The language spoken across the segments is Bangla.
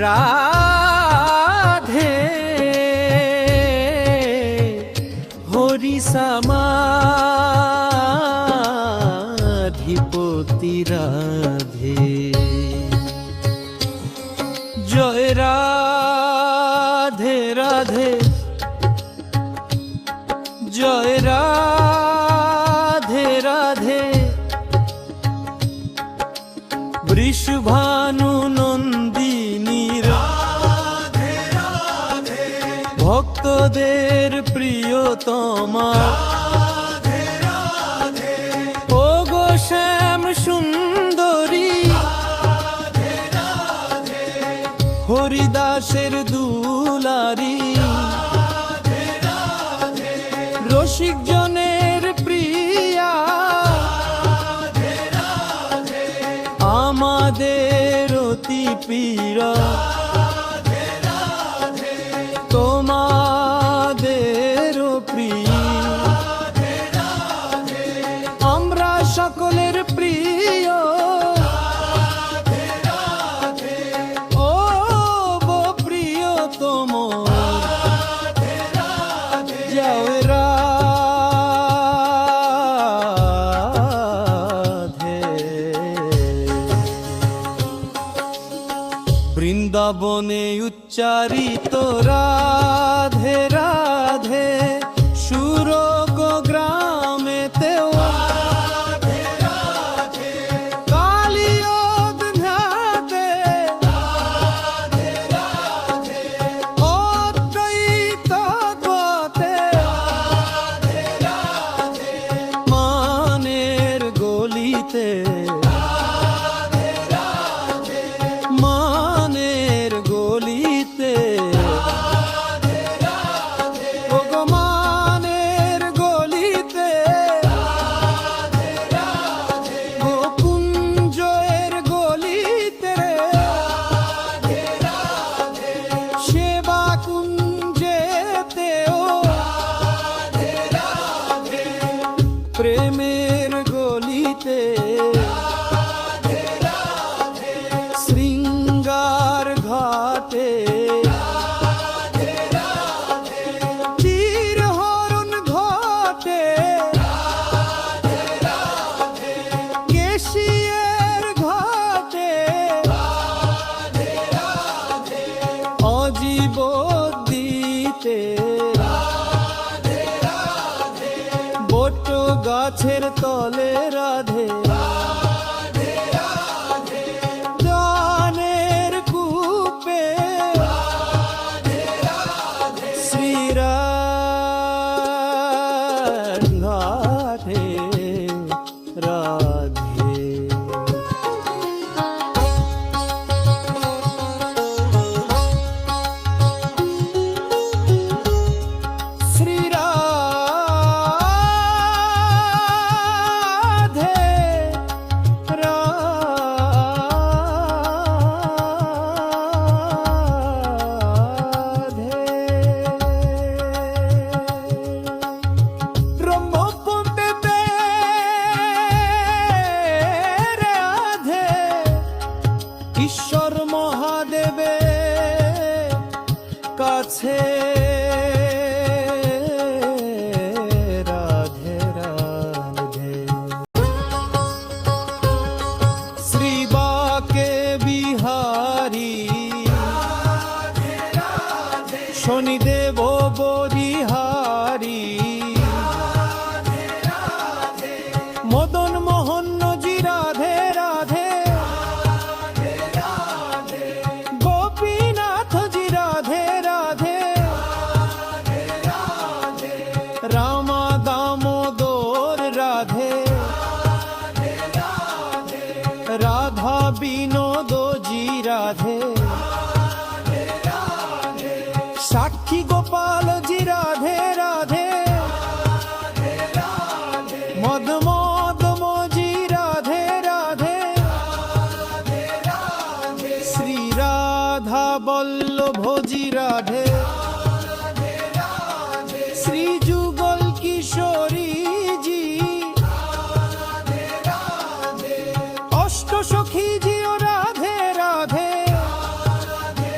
রাধে হরি সমাধিপতি রাধে জয় রাধে রাধে জয় রাধে রাধে বৃষভানু নন্দিনী রাধে রাধে ভক্তদের প্রিয়তমা রাধে রাধে ও গো শ্যাম সুন্দরী রাধে রাধে হরিদাসের দুলারি রাধে রাধে রসিক জনের প্রিয়া রাধে রাধে আমাদের অতি প্রিয় রাধে রাধে তোমাদের প্রিয় রাধে রাধে আমরা সকলের প্রিয় রাধে রাধে ও গো প্রিয়তম রাধে রাধে যাও রাধে বৃন্দাবনে উচ্চারিত রাধে রাধে সুরগ গ্রামেতেও রাধে রাধে কালিয়দ ধ্যাতে রাধে রাধে অদ্বৈত তত্ত্বতে রাধে রাধে মানের গলিতে রাধে রাধে মানের গলিতে রাধে রাধে ভগবানের গলিতে রাধে রাধে গোকুঞ্জের গলিতে রাধে রাধে সেবা কুঞ্জেতেও রাধে রাধে প্রেমের গলিতে রাধে রাধে শৃঙ্গার ঘাটে রাধে রাধে চিরহরণ ঘটে রাধে রাধে কেশিয়ের ঘটে রাধে রাধে অজীবদ্বীপে রাধে রাধে বট গাছের তলে রাধে রাধে রাধে দানের কূপে রাধে রাধে শ্রীরাম ঘাটে রাধে শ্রীরাধে রাধে ব্রহ্মপুত্রেতে রাধে ঈশ্বর মহাদেবে কাছে রাধে রাধে শ্রীবাকে বিহারী রাধে রাধে শনিদেব বরিহারী রাধে রাধে মদন মোহনজি রাধে রাধে রাধে রাধে গোপীনাথজি রাধে রাধে রাধে রাধে রামা দামোদর রাধে রাধে রাধে রাধা বিনোদজি রাধে রাধে রাধে সাক্ষী গোপালজি রাধে রাধে রাধে রাধে মদ মদমজি রাধে রাধে রাধে রাধে শ্রী রাধা বল্লভজি রাধে রাধে রাধে শ্রী যুগল কিশোরী জি রাধে রাধে অষ্ট সখী জিও রাধে রাধে রাধে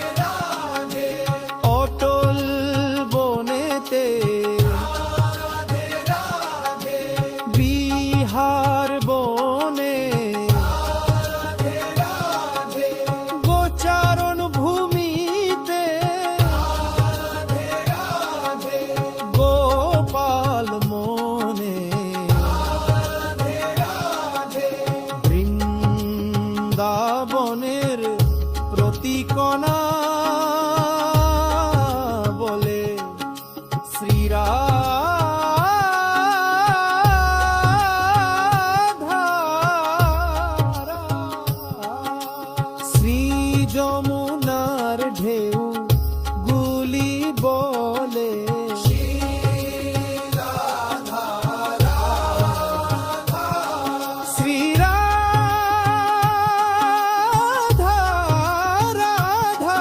জীবনের প্রতিকণা বলে শ্রীরাধা শ্রী যমুনার ঢেউ গুলি বলে শ্রীরাধা রাধা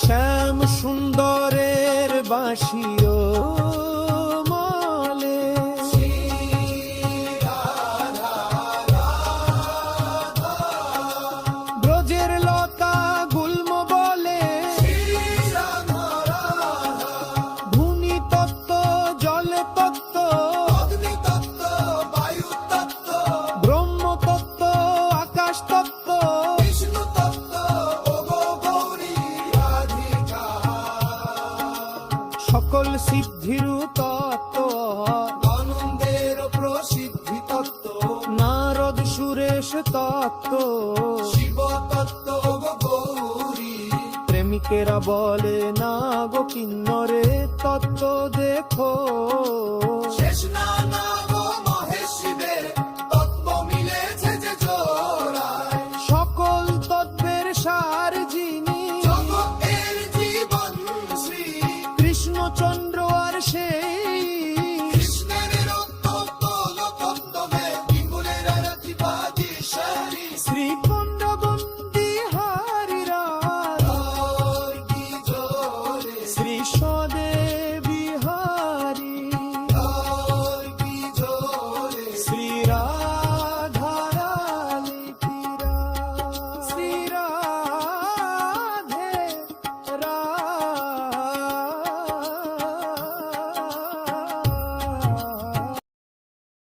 শ্যাম সুন্দরের বাঁশিও মলে ব্রজের লতা গুল্ম বলে ভূমি তত্ত্ব জল তত্ত্ব ব্রহ্ম তত্ত্ব আকাশ তত্ত্ব সকল সিদ্ধির তত্ত্ব আনন্দের প্রসিদ্ধি তত্ত্ব নারদ সুরেশ তত্ত্ব শিব তত্ত্ব গৌরী প্রেমিকেরা বলে না গো কিন্নরে তত্ত্ব দেখো শেষ না